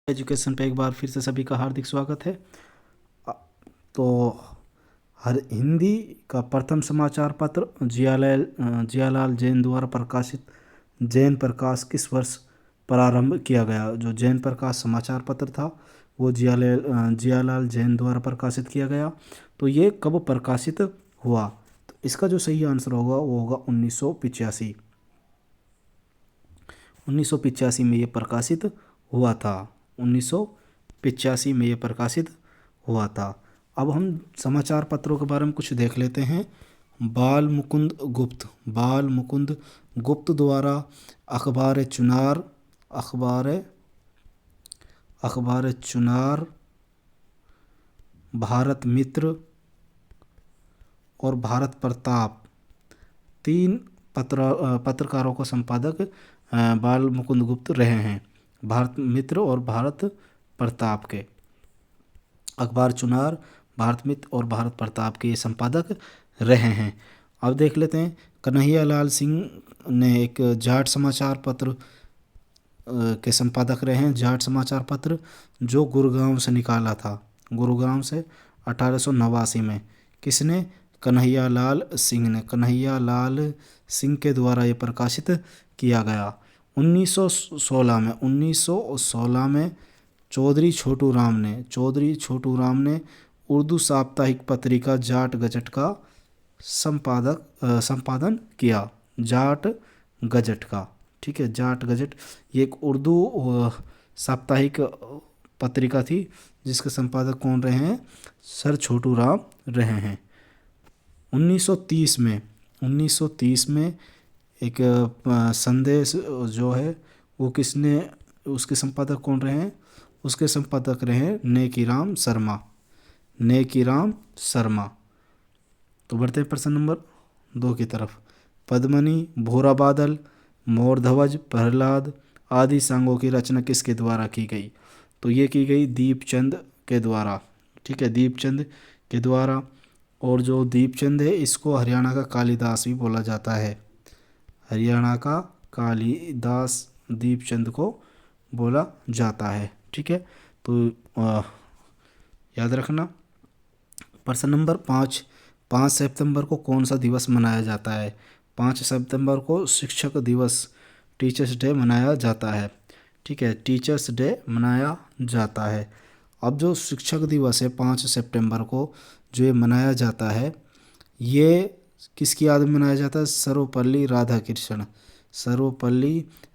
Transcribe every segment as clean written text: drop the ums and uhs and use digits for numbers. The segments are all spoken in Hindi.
एजुकेशन पे एक बार फिर से सभी का हार्दिक स्वागत है। अ, तो हर हिंदी का प्रथम समाचार पत्र जियालाल जैन द्वारा प्रकाशित जैन प्रकाश किस वर्ष प्रारंभ किया गया। जो जैन प्रकाश समाचार पत्र था वो जियालाल जैन द्वारा प्रकाशित किया गया। तो ये कब प्रकाशित हुआ? तो इसका जो सही आंसर होगा वो होगा 1985। 1985 में ये प्रकाशित हुआ था। 1985 में ये प्रकाशित हुआ था। अब हम समाचार पत्रों के बारे में कुछ देख लेते हैं। बाल मुकुंद गुप्त द्वारा अखबार चुनार, भारत मित्र और भारत प्रताप, तीन पत्रकारों का संपादक बाल मुकुंद गुप्त रहे हैं। भारत मित्र और भारत प्रताप के, अखबार चुनार, भारत मित्र और भारत प्रताप के ये संपादक रहे हैं। अब देख लेते हैं, कन्हैया लाल सिंह ने एक जाट समाचार पत्र के संपादक रहे हैं। जाट समाचार पत्र जो गुरुग्राम से निकाला था, गुरुग्राम से 1889 में। किसने? कन्हैया लाल सिंह ने। कन्हैया लाल सिंह के द्वारा ये प्रकाशित किया गया। 1916 में चौधरी छोटू राम ने उर्दू साप्ताहिक पत्रिका जाट गजट का संपादन किया। जाट गजट का, ठीक है, जाट गजट ये एक उर्दू साप्ताहिक पत्रिका थी जिसके संपादक कौन रहे हैं? सर छोटू राम रहे हैं। 1930 में एक संदेश जो है वो किसने, उसके संपादक कौन रहे हैं? उसके संपादक रहे हैं नेकीराम शर्मा। तो बढ़ते हैं प्रश्न नंबर 2 की तरफ। पद्मनी, भूरा बादल, मोर ध्वज, प्रहलाद आदि सांगों की रचना किसके द्वारा की गई? तो ये की गई दीपचंद के द्वारा, ठीक है, दीपचंद के द्वारा। और जो दीपचंद है इसको हरियाणा का कालिदास भी बोला जाता है। हरियाणा का कालिदास दीपचंद को बोला जाता है, ठीक है। तो याद रखना। प्रश्न नंबर 5 सितंबर को कौन सा दिवस मनाया जाता है? 5 सितंबर को शिक्षक दिवस, टीचर्स डे मनाया जाता है, ठीक है, टीचर्स डे मनाया जाता है। अब जो शिक्षक दिवस है 5 सितंबर को जो ये मनाया जाता है, ये किसकी याद में मनाया जाता है? सर्वपल्ली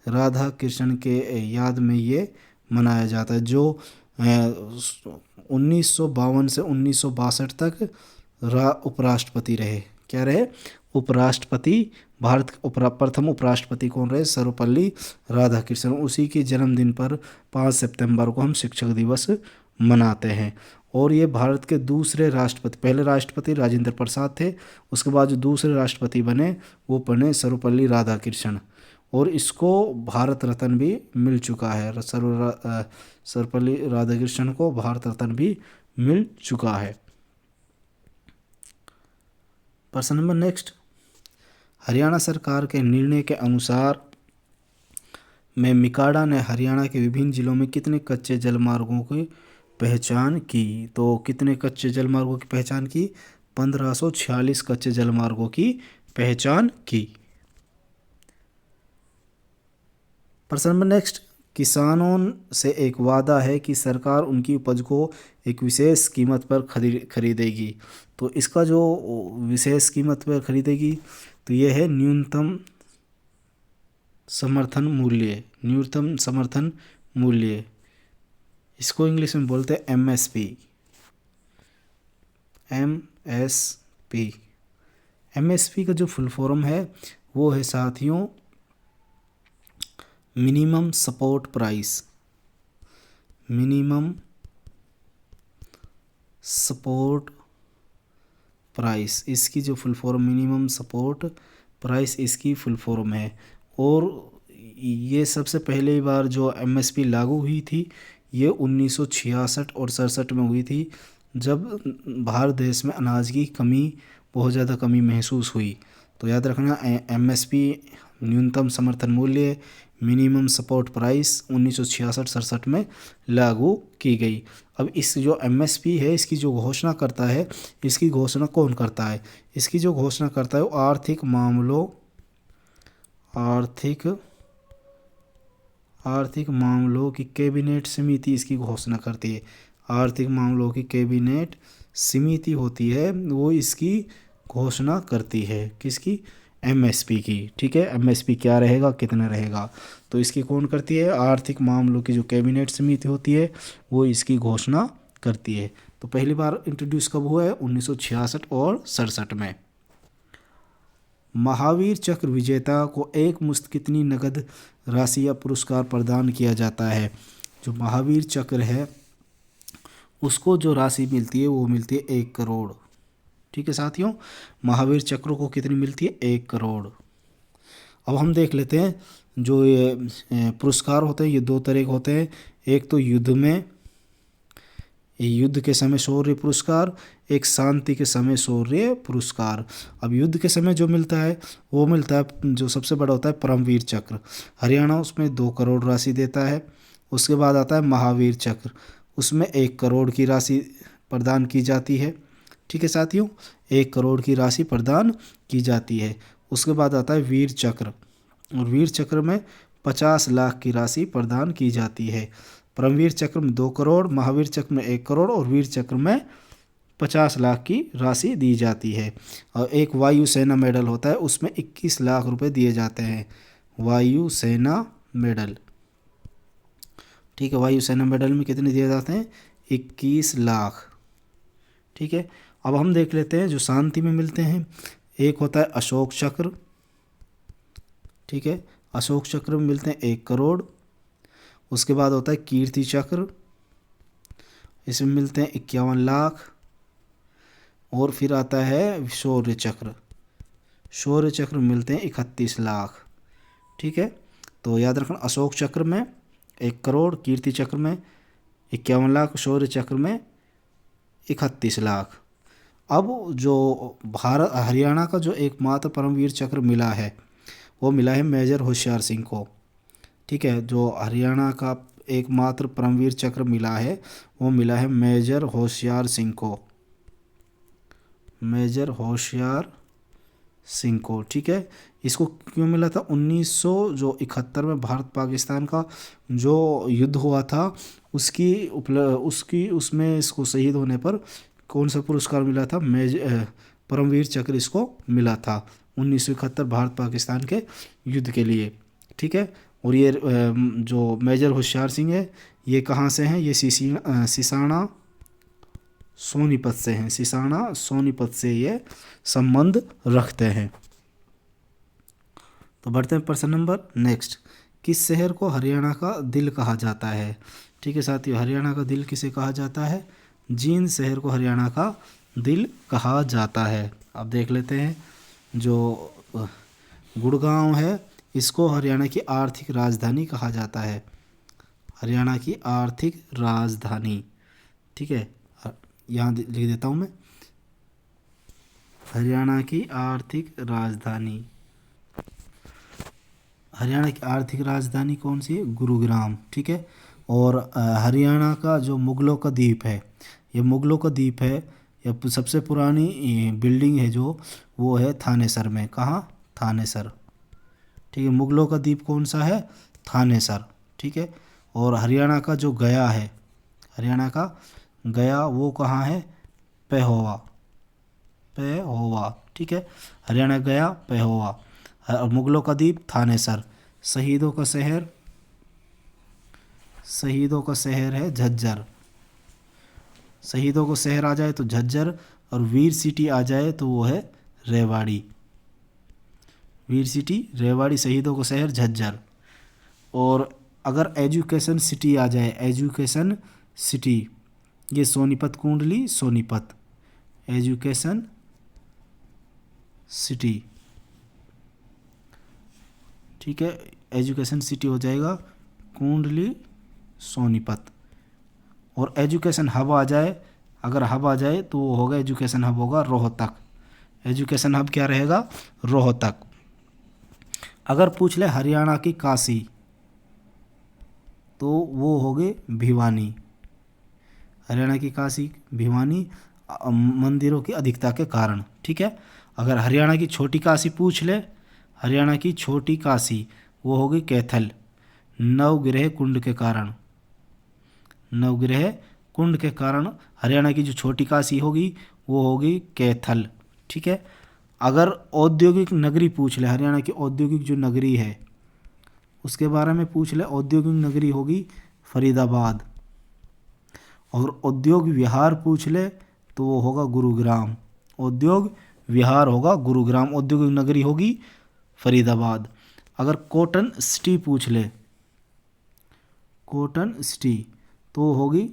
राधाकृष्णन के याद में ये मनाया जाता है, जो 1952 से 1962 तक उपराष्ट्रपति रहे। क्या रहे? उपराष्ट्रपति। भारत के प्रथम उपराष्ट्रपति कौन रहे? सर्वपल्ली राधाकृष्णन। उसी के जन्मदिन पर 5 सितंबर को हम शिक्षक दिवस मनाते हैं। और ये भारत के दूसरे राष्ट्रपति, पहले राष्ट्रपति राजेंद्र प्रसाद थे, उसके बाद जो दूसरे राष्ट्रपति बने वो बने सर्वपल्ली राधाकृष्णन। और इसको भारत रत्न भी मिल चुका है। सर्वपल्ली राधाकृष्णन को भारत रत्न भी मिल चुका है। प्रश्न नंबर नेक्स्ट। हरियाणा सरकार के निर्णय के अनुसार में मिकाडा ने हरियाणा के विभिन्न जिलों में कितने कच्चे जलमार्गों की पहचान की? तो कितने कच्चे जलमार्गों की पहचान की? 1546 कच्चे जलमार्गों की पहचान की। प्रश्न नंबर नेक्स्ट। किसानों से एक वादा है कि सरकार उनकी उपज को एक विशेष कीमत पर खरीदेगी। तो इसका जो विशेष कीमत पर खरीदेगी तो ये है न्यूनतम समर्थन मूल्य। इसको इंग्लिश में बोलते हैं एमएसपी। एमएसपी का जो फुल फॉर्म है वो है साथियों मिनिमम सपोर्ट प्राइस। इसकी जो full form minimum support price इसकी फुल फॉर्म है। और ये सबसे पहली बार जो एमएसपी लागू हुई थी ये 1966 और 67 में हुई थी, जब भारत देश में अनाज की बहुत ज़्यादा कमी महसूस हुई। तो याद रखना MSP न्यूनतम समर्थन मूल्य मिनिमम सपोर्ट प्राइस 1966-67 में लागू की गई। अब इस जो MSP है इसकी जो घोषणा करता है, इसकी घोषणा कौन करता है? इसकी जो घोषणा करता है वो आर्थिक मामलों की कैबिनेट समिति इसकी घोषणा करती है। आर्थिक मामलों की कैबिनेट समिति होती है वो इसकी घोषणा करती है। किसकी? MSP की। ठीक है, MSP क्या रहेगा, कितना रहेगा, तो इसकी कौन करती है? आर्थिक मामलों की जो कैबिनेट समिति होती है वो इसकी घोषणा करती है। तो पहली बार इंट्रोड्यूस कब हुआ है? 1966 और 67 में। महावीर चक्र विजेता को एक मुश्त कितनी नगद राशि या पुरस्कार प्रदान किया जाता है? जो महावीर चक्र है उसको जो राशि मिलती है वो मिलती है 1 करोड़। ठीक है साथियों, महावीर चक्र को कितनी मिलती है? 1 करोड़। अब हम देख लेते हैं जो ये पुरस्कार होते हैं ये 2 तरह के होते हैं। एक तो युद्ध के समय शौर्य पुरस्कार, एक शांति के समय शौर्य पुरस्कार। अब युद्ध के समय जो मिलता है वो मिलता है, जो सबसे बड़ा होता है परमवीर चक्र। हरियाणा उसमें 2 करोड़ राशि देता है। उसके बाद आता है महावीर चक्र, उसमें 1 करोड़ की राशि प्रदान की जाती है। ठीक है साथियों, 1 करोड़ की राशि प्रदान की जाती है। उसके बाद आता है वीर चक्र, और वीर चक्र में 50 लाख की राशि प्रदान की जाती है। परमवीर चक्र में 2 करोड़, महावीर चक्र में 1 करोड़ और वीर चक्र में 50 लाख की राशि दी जाती है। और एक वायुसेना मेडल होता है उसमें 21 लाख रुपए दिए जाते हैं। वायुसेना मेडल, ठीक है, वायुसेना मेडल में कितने दिए जाते हैं? 21 लाख। ठीक है, अब हम देख लेते हैं जो शांति में मिलते हैं। एक होता है अशोक चक्र। ठीक है, अशोक चक्र में मिलते हैं 1 करोड़। उसके बाद होता है कीर्ति चक्र, इसमें मिलते हैं 51 लाख। और फिर आता है शौर्य चक्र, शौर्य चक्र में मिलते हैं 31 लाख। ठीक है, तो याद रखना अशोक चक्र में 1 करोड़, कीर्ति चक्र में 51 लाख, शौर्य चक्र में 31 लाख। अब जो हरियाणा का जो एकमात्र परमवीर चक्र मिला है वो मिला है मेजर होशियार सिंह को। ठीक है, जो हरियाणा का एकमात्र परमवीर चक्र मिला है वो मिला है मेजर होशियार सिंह को, मेजर होशियार सिंह को। ठीक है, इसको क्यों मिला था? 1971 में भारत पाकिस्तान का जो युद्ध हुआ था उसमें इसको शहीद होने पर कौन सा पुरस्कार मिला था? परमवीर चक्र इसको मिला था 1971 भारत पाकिस्तान के युद्ध के लिए। ठीक है, और ये जो मेजर होशियार सिंह है ये कहाँ से हैं? ये सिसाना सोनीपत से हैं। सिसाना सोनीपत से ये संबंध रखते हैं। तो बढ़ते हैं प्रश्न नंबर नेक्स्ट। किस शहर को हरियाणा का दिल कहा जाता है? ठीक है साथियों, हरियाणा का दिल किसे कहा जाता है? जींद शहर को हरियाणा का दिल कहा जाता है। अब देख लेते हैं जो गुड़गांव है इसको हरियाणा की आर्थिक राजधानी कहा जाता है। हरियाणा की आर्थिक राजधानी। ठीक है, यहाँ लिख देता हूँ मैं, हरियाणा की आर्थिक राजधानी। हरियाणा की आर्थिक राजधानी कौन सी है? गुरुग्राम। ठीक है, और हरियाणा का जो मुगलों का द्वीप है, ये मुगलों का द्वीप है, यह सबसे पुरानी बिल्डिंग है जो वो है थानेसर में। कहाँ? थानेसर। ठीक है, मुगलों का द्वीप कौन सा है? थानेसर। ठीक है, और हरियाणा का जो गया है, हरियाणा का गया वो कहाँ है? पेहोवा। पेहोवा। ठीक है, हरियाणा गया पेहोवा। और मुगलों का द्वीप थानेसर। शहीदों का शहर, शहीदों का शहर है झज्जर। शहीदों को शहर आ जाए तो झज्जर, और वीर सिटी आ जाए तो वो है रेवाड़ी। वीर सिटी रेवाड़ी, शहीदों को शहर झज्जर। और अगर एजुकेशन सिटी आ जाए, एजुकेशन सिटी, ये सोनीपत कुंडली सोनीपत। Education city. ठीक है, एजुकेशन सिटी हो जाएगा कुंडली सोनीपत। और एजुकेशन हब आ जाए, अगर हब आ जाए तो वो होगा, एजुकेशन हब होगा रोहतक। एजुकेशन हब क्या रहेगा, रोहतक। अगर पूछ ले हरियाणा की काशी तो वो हो गए भिवानी। हरियाणा की काशी भिवानी, मंदिरों की अधिकता के कारण, ठीक है। अगर हरियाणा की छोटी काशी पूछ ले, हरियाणा की छोटी काशी वो होगी कैथल, नवग्रह कुंड के कारण, नवग्रह कुंड के कारण हरियाणा की जो छोटी काशी होगी वो होगी कैथल, ठीक है। अगर औद्योगिक नगरी पूछ ले, हरियाणा की औद्योगिक जो नगरी है उसके बारे में पूछ ले, औद्योगिक नगरी होगी फरीदाबाद। और उद्योग विहार पूछ ले तो वो होगा गुरुग्राम, उद्योग विहार होगा गुरुग्राम, औद्योगिक नगरी होगी फरीदाबाद। अगर कॉटन सिटी पूछ ले, कॉटन सिटी तो होगी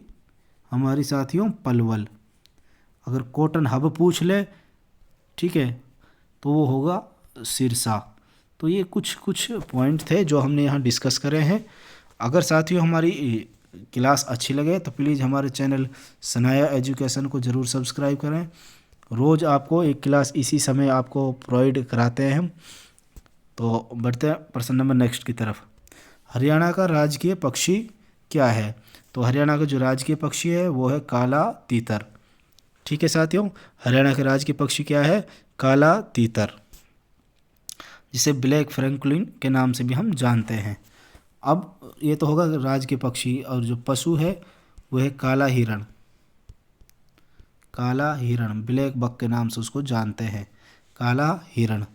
हमारी साथियों पलवल। अगर कॉटन हब पूछ ले, ठीक है, तो वो होगा सिरसा। तो ये कुछ कुछ पॉइंट थे जो हमने यहाँ डिस्कस करे हैं। अगर साथियों हमारी क्लास अच्छी लगे तो प्लीज़ हमारे चैनल सनाया एजुकेशन को ज़रूर सब्सक्राइब करें। रोज़ आपको एक क्लास इसी समय आपको प्रोवाइड कराते हैं हम। तो बढ़ते हैं प्रश्न नंबर नेक्स्ट की तरफ। हरियाणा का राजकीय पक्षी क्या है? तो हरियाणा का जो राजकीय पक्षी है वो है काला तीतर, ठीक है साथियों। हरियाणा का राजकीय पक्षी क्या है? काला तीतर, जिसे ब्लैक फ्रैंकलिन के नाम से भी हम जानते हैं। अब ये तो होगा राजकीय पक्षी, और जो पशु है वो है काला हिरण, काला हिरण ब्लैक बक के नाम से उसको जानते हैं, काला हिरण।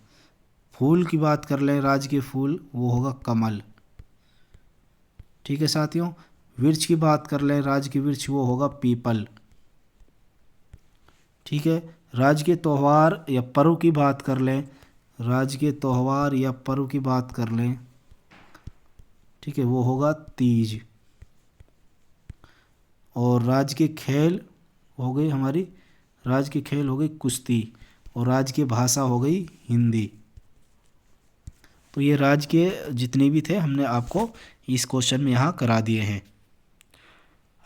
फूल की बात कर लें, राजकीय फूल वो होगा कमल, ठीक है साथियों। वृक्ष की बात कर लें, राजकीय वृक्ष वो होगा पीपल, ठीक है। राजकीय त्यौहार या पर्व की बात कर लें, राजकीय त्यौहार या पर्व की बात कर लें, ठीक है, वो होगा तीज। और राजकीय खेल हो गई हमारी, राजकीय खेल हो गई कुश्ती, और राजकीय भाषा हो गई हिंदी। तो ये राजकीय जितने भी थे हमने आपको इस क्वेश्चन में यहाँ करा दिए हैं।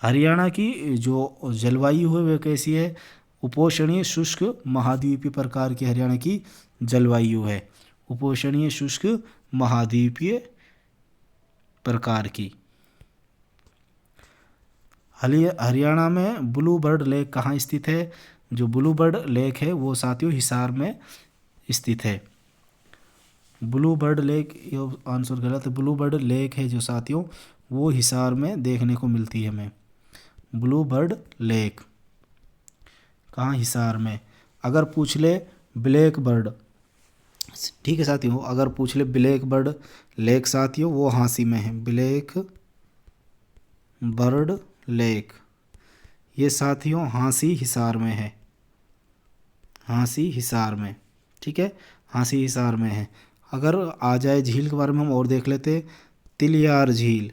हरियाणा की जो जलवायु है वह कैसी है? उपोष्णीय शुष्क महाद्वीपीय प्रकार की हरियाणा की जलवायु है, उपोष्णीय शुष्क महाद्वीपीय प्रकार की। हरियाणा में ब्लू बर्ड लेक कहाँ स्थित है? जो ब्लू बर्ड लेक है वो साथियों हिसार में स्थित है। ब्लू बर्ड लेक, ये आंसर गलत है। ब्लू बर्ड लेक है जो साथियों वो हिसार में देखने को मिलती है हमें, ब्लू बर्ड लेक कहाँ? हिसार में। अगर पूछ ले ब्लैक बर्ड, ठीक है साथियों, अगर पूछ ले ब्लैक बर्ड लेक साथियों वो हाँसी में है, ब्लैक बर्ड लेक ये साथियों हाँसी हिसार में है, हाँसी हिसार में, ठीक है, हाँसी हिसार में है। अगर आ जाए झील के बारे में हम और देख लेते, तिलियार झील,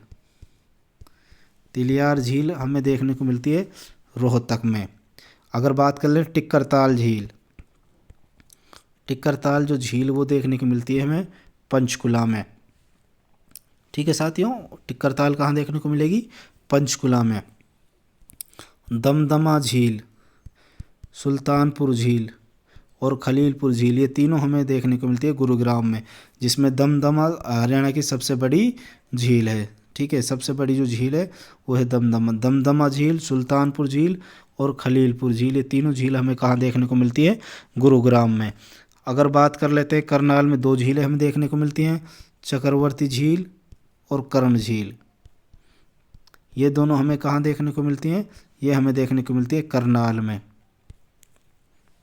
तिलियार झील हमें देखने को मिलती है रोहतक में। अगर बात कर ले टिक्करताल झील, टिक्करताल जो झील वो देखने को मिलती है हमें पंचकुला में, ठीक है साथियों। टिक्करताल कहाँ देखने को मिलेगी? पंचकुला में। दमदमा झील, सुल्तानपुर झील और खलीलपुर झील ये तीनों हमें देखने को मिलती है गुरुग्राम में, जिसमें दमदमा हरियाणा की सबसे बड़ी झील है, ठीक है। सबसे बड़ी जो झील है वो है दमदमा। दमदमा झील, सुल्तानपुर झील और खलीलपुर झील ये तीनों झील हमें कहाँ देखने को मिलती है? गुरुग्राम में। अगर बात कर लेते हैं करनाल में दो झीलें हमें देखने को मिलती हैं, चक्रवर्ती झील और कर्ण झील। ये दोनों हमें कहाँ देखने को मिलती हैं? ये हमें देखने को मिलती है करनाल में,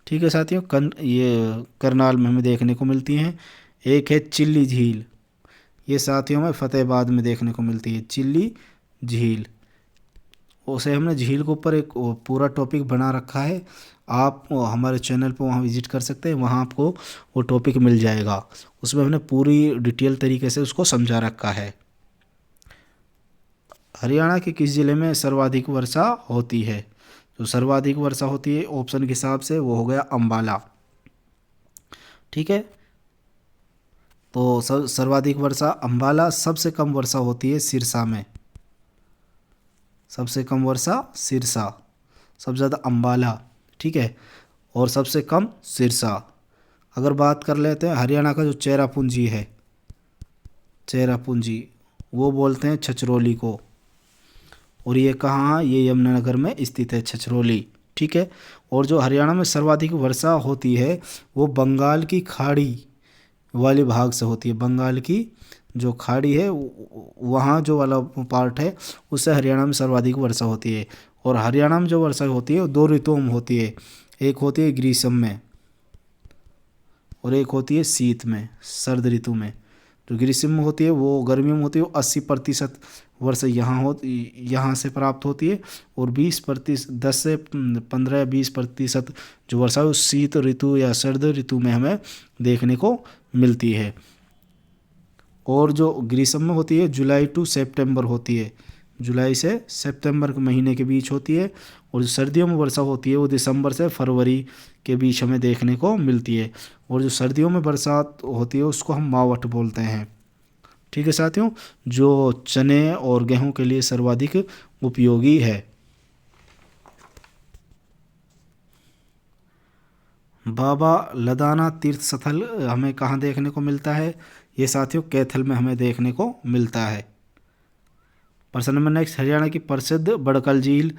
ठीक है साथियों। ये करनाल में हमें देखने को मिलती हैं। एक है चिल्ली झील, ये साथियों में फतेहाबाद में देखने को मिलती है, चिल्ली झील। उसे हमने झील के ऊपर एक पूरा टॉपिक बना रखा है, आप हमारे चैनल पर वहाँ विजिट कर सकते हैं, वहाँ आपको वो टॉपिक मिल जाएगा। उसमें हमने पूरी डिटेल तरीके से उसको समझा रखा है। हरियाणा के किस ज़िले में सर्वाधिक वर्षा होती है? जो सर्वाधिक वर्षा होती है ऑप्शन के हिसाब से वो हो गया अम्बाला, ठीक है। तो सर्वाधिक वर्षा अम्बाला, सबसे कम वर्षा होती है सिरसा में, सबसे कम वर्षा सिरसा, सबसे ज़्यादा अम्बाला, ठीक है, और सबसे कम सिरसा। अगर बात कर लेते हैं हरियाणा का जो चेरापूंजी है, चेरापूंजी, वो बोलते हैं छछरौली को। और ये कहाँ, ये यमुनानगर में स्थित है छछरौली। ठीक है। और जो हरियाणा में सर्वाधिक वर्षा होती है वो बंगाल की खाड़ी वाले भाग से होती है। बंगाल की जो खाड़ी है वहाँ जो वाला पार्ट है उससे हरियाणा में सर्वाधिक वर्षा होती है। और हरियाणा में जो वर्षा होती है वो 2 ऋतुओं में होती है। एक होती है ग्रीष्म में और एक होती है शीत में, सर्द ऋतु में। जो ग्रीष्म में होती है वो गर्मियों में होती है, वो 80% वर्षा यहाँ से प्राप्त होती है। और 20%, 10 से 15 या 20% जो वर्षा है उस शीत ऋतु या सर्द ऋतु में हमें देखने को मिलती है। और जो ग्रीष्म में होती है जुलाई टू सितंबर होती है, जुलाई से सितंबर के महीने के बीच होती है। और जो सर्दियों में वर्षा होती है वो दिसंबर से फरवरी के बीच हमें देखने को मिलती है। और जो सर्दियों में बरसात होती है उसको हम मावठ बोलते हैं। ठीक है साथियों, जो चने और गेहूं के लिए सर्वाधिक उपयोगी है। बाबा लदाना तीर्थ स्थल हमें कहाँ देखने को मिलता है? ये साथियों कैथल में हमें देखने को मिलता है। प्रश्न नंबर नेक्स्ट, हरियाणा की प्रसिद्ध बड़कल झील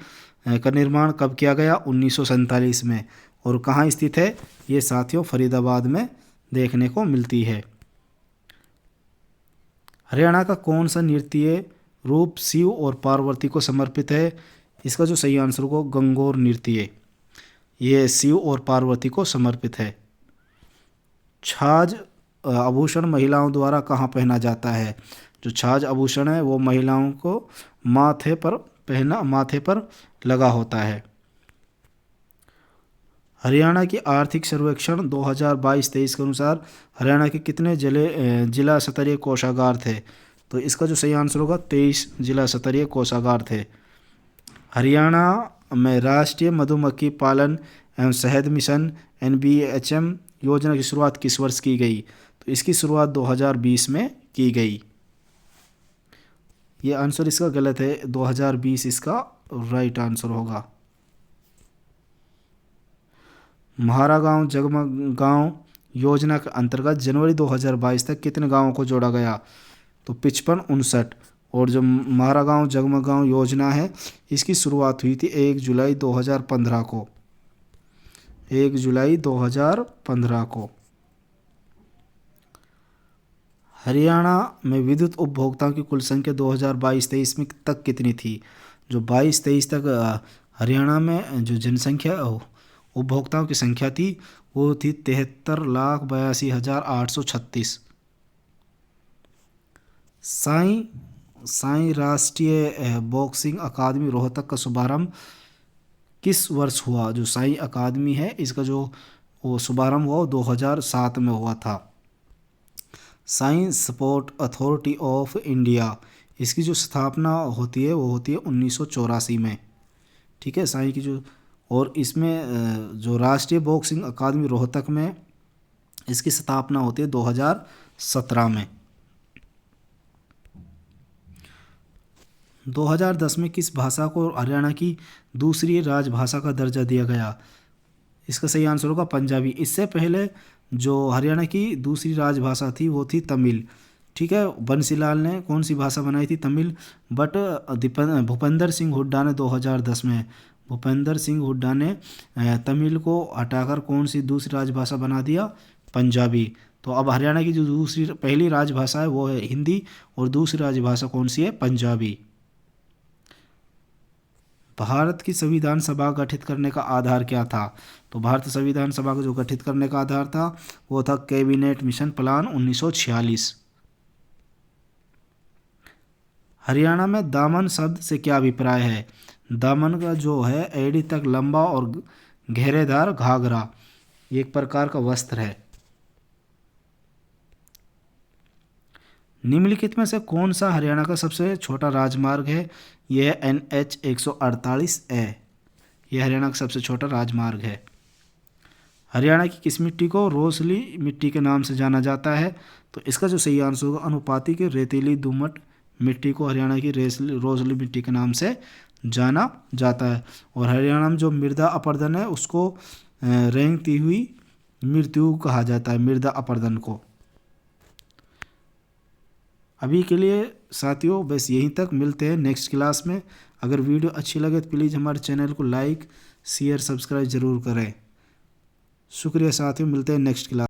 का निर्माण कब किया गया? 1947 में। और कहाँ स्थित है? ये साथियों फरीदाबाद में देखने को मिलती है। हरियाणा का कौन सा नृत्य रूप शिव और पार्वती को समर्पित है? इसका जो सही आंसर होगा गंगोर नृत्य, ये शिव और पार्वती को समर्पित है। छाछ आभूषण महिलाओं द्वारा कहाँ पहना जाता है? जो छाछ आभूषण है वो महिलाओं को माथे पर लगा होता है। हरियाणा की आर्थिक सर्वेक्षण 2022-23 के अनुसार हरियाणा के कितने जिला स्तरीय कोषागार थे? तो इसका जो सही आंसर होगा 23 जिला स्तरीय कोषागार थे। हरियाणा में राष्ट्रीय मधुमक्खी पालन एवं शहद मिशन NBHM योजना की शुरुआत किस वर्ष की गई? तो इसकी शुरुआत 2020 में की गई। ये आंसर इसका गलत है, 2020 इसका राइट आंसर होगा। म्हारा गांव जगमग गांव योजना के अंतर्गत जनवरी 2022 तक कितने गांवों को जोड़ा गया? तो 55-59। और जो म्हारा गांव जगमग गांव योजना है इसकी शुरुआत हुई थी 1 जुलाई 2015 को, 1 जुलाई 2015 को। हरियाणा में विद्युत उपभोक्ताओं की कुल संख्या 2022-23 में तक कितनी थी? जो 22-23 तक हरियाणा में जो जनसंख्या उपभोक्ताओं की संख्या थी वो थी 73,82,836। साईं राष्ट्रीय बॉक्सिंग अकादमी रोहतक का शुभारंभ किस वर्ष हुआ? जो साईं अकादमी है इसका जो वो शुभारंभ हुआ 2007 में हुआ था। SAI sport authority of India, इसकी जो स्थापना होती है वो होती है 1984 में। ठीक है, साईं की जो, और इसमें जो राष्ट्रीय बॉक्सिंग अकादमी रोहतक में इसकी स्थापना होती है 2017 में। 2010 में किस भाषा को हरियाणा की दूसरी राजभाषा का दर्जा दिया गया? इसका सही आंसर होगा पंजाबी। इससे पहले जो हरियाणा की दूसरी राजभाषा थी वो थी तमिल। ठीक है, बंसीलाल ने कौन सी भाषा बनाई थी? तमिल। बट भूपेंद्र सिंह हुड्डा ने 2010 में भूपेंद्र सिंह हुड्डा ने तमिल को हटाकर कौन सी दूसरी राजभाषा बना दिया? पंजाबी। तो अब हरियाणा की जो पहली राजभाषा है वो है हिंदी और दूसरी राजभाषा कौन सी है? पंजाबी। भारत की संविधान सभा गठित करने का आधार क्या था? तो भारत संविधान सभा को जो गठित करने का आधार था वो था कैबिनेट मिशन प्लान 1946। हरियाणा में दामन शब्द से क्या अभिप्राय है? दामन का जो है एड़ी तक लंबा और घेरेदार घाघरा, एक प्रकार का वस्त्र है। निम्नलिखित में से कौन सा हरियाणा का सबसे छोटा राजमार्ग है? यह है NH 148A, यह हरियाणा का सबसे छोटा राजमार्ग है। हरियाणा की किस मिट्टी को रोसली मिट्टी के नाम से जाना जाता है? तो इसका जो सही आंसर होगा अनुपाती की रेतीली दोमट मिट्टी को हरियाणा की रोसली मिट्टी के नाम से जाना जाता है। और हरियाणा में जो मृदा अपरदन है उसको रेंगती हुई मृत्यु कहा जाता है, मृदा अपरदन को। अभी के लिए साथियों बस यहीं तक, मिलते हैं नेक्स्ट क्लास में। अगर वीडियो अच्छी लगे तो प्लीज़ हमारे चैनल को लाइक शेयर सब्सक्राइब ज़रूर करें। शुक्रिया साथियों, मिलते हैं नेक्स्ट क्लास।